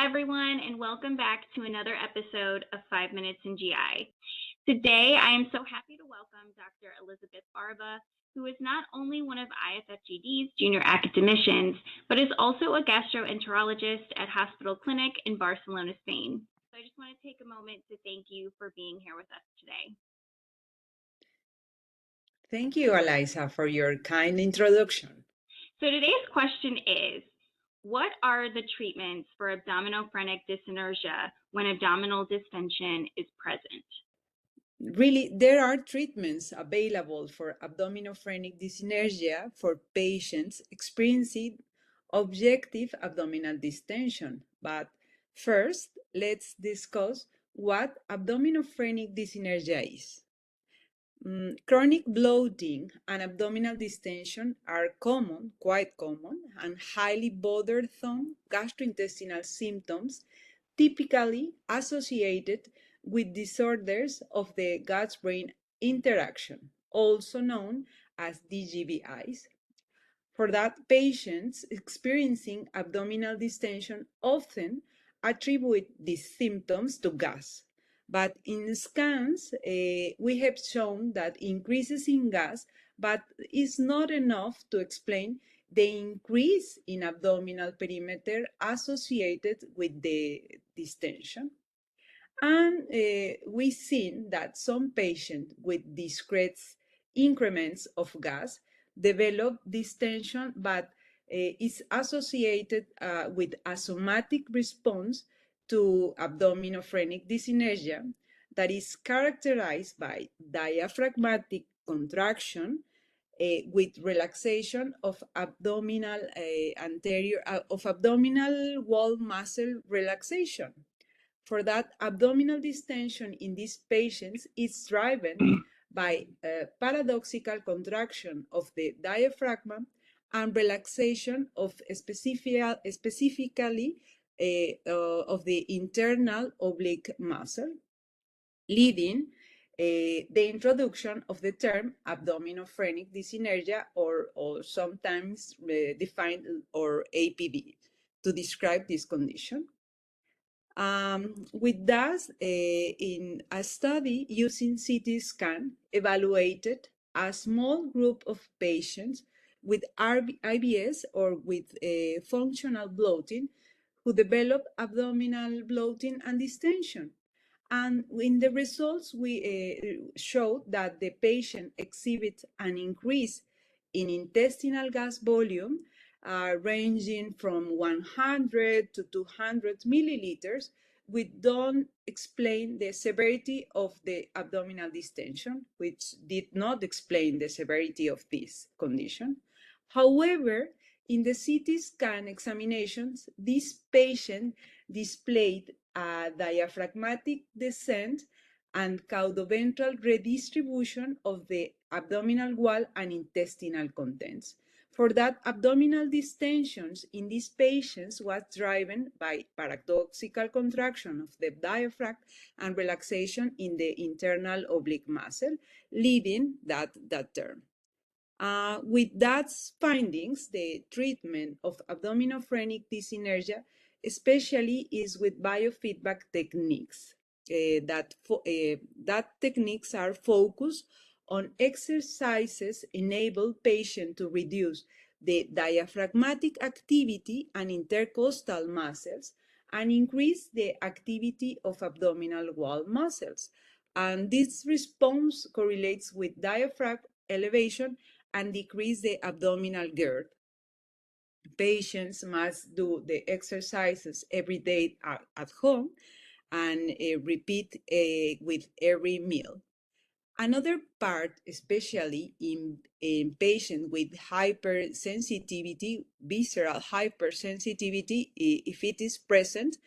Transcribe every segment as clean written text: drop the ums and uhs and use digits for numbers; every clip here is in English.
everyone, and welcome back to another episode of 5 Minutes in GI. Today, I am so happy to welcome Dr. Elizabeth Barba, who is not only one of IFFGD's junior academicians, but is also a gastroenterologist at Hospital Clinic in Barcelona, Spain. So I just want to take a moment to thank you for being here with us today. Thank you, Eliza, for your kind introduction. So today's question is, what are the treatments for abdomino-phrenic dyssynergia when abdominal distension is present? Really, there are treatments available for abdomino-phrenic dyssynergia for patients experiencing objective abdominal distension. But first, let's discuss what abdomino-phrenic dyssynergia is. Chronic bloating and abdominal distension are common, quite common, and highly bothersome gastrointestinal symptoms typically associated with disorders of the gut-brain interaction, also known as DGBIs. For that, patients experiencing abdominal distension often attribute these symptoms to gas. But in scans, we have shown that increases in gas, but is not enough to explain the increase in abdominal perimeter associated with the distension. And we've seen that some patients with discrete increments of gas develop distension, but is associated with a somatic response to abdominophrenic dyssynergia that is characterized by diaphragmatic contraction with relaxation of abdominal abdominal wall muscle relaxation. For that, abdominal distension in these patients is driven by paradoxical contraction of the diaphragm and relaxation of specifically of the internal oblique muscle, leading the introduction of the term abdomino-phrenic dyssynergia, or sometimes defined or APD, to describe this condition. With that, in a study using CT scan, evaluated a small group of patients with IBS or with functional bloating who developed abdominal bloating and distension. And in the results, we showed that the patient exhibits an increase in intestinal gas volume ranging from 100 to 200 milliliters, which don't explain the severity of the abdominal distension, which did not explain the severity of this condition. However, in the CT scan examinations, this patient displayed a diaphragmatic descent and caudoventral redistribution of the abdominal wall and intestinal contents. For that, abdominal distensions in these patients was driven by paradoxical contraction of the diaphragm and relaxation in the internal oblique muscle, leading that term. With that findings, the treatment of abdominophrenic dyssynergia especially is with biofeedback techniques. That techniques are focused on exercises enable patient to reduce the diaphragmatic activity and intercostal muscles and increase the activity of abdominal wall muscles. And this response correlates with diaphragm elevation and decrease the abdominal girth. Patients must do the exercises every day at home and repeat with every meal. Another part, especially in patients with hypersensitivity, visceral hypersensitivity, if it is present,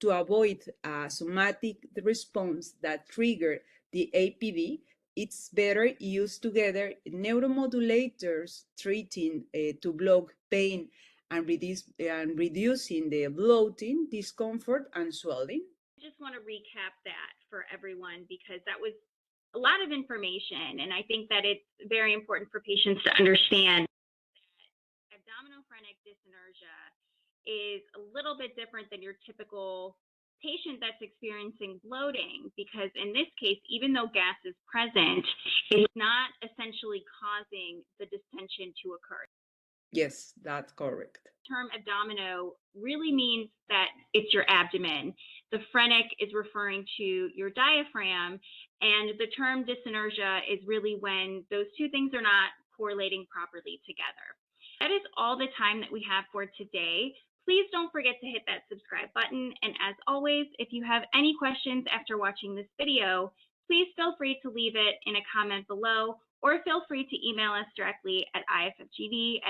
to avoid a somatic response that trigger the APD, it's better use together neuromodulators treating to block pain and reducing the bloating, discomfort, and swelling. I just want to recap that for everyone because that was a lot of information, and I think that it's very important for patients to understand that abdominophrenic dyssynergia is a little bit different than your typical patient that's experiencing bloating, because in this case, even though gas is present, it's not essentially causing the distension to occur. Yes, that's correct. The term abdomino really means that it's your abdomen. The phrenic is referring to your diaphragm, and the term dyssynergia is really when those two things are not correlating properly together. That is all the time that we have for today. Please don't forget to hit that subscribe button. And as always, if you have any questions after watching this video, please feel free to leave it in a comment below, or feel free to email us directly at iffgd@iffgd.org,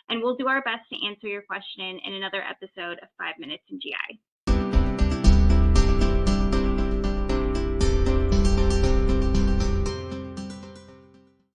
and we'll do our best to answer your question in another episode of 5 Minutes in GI.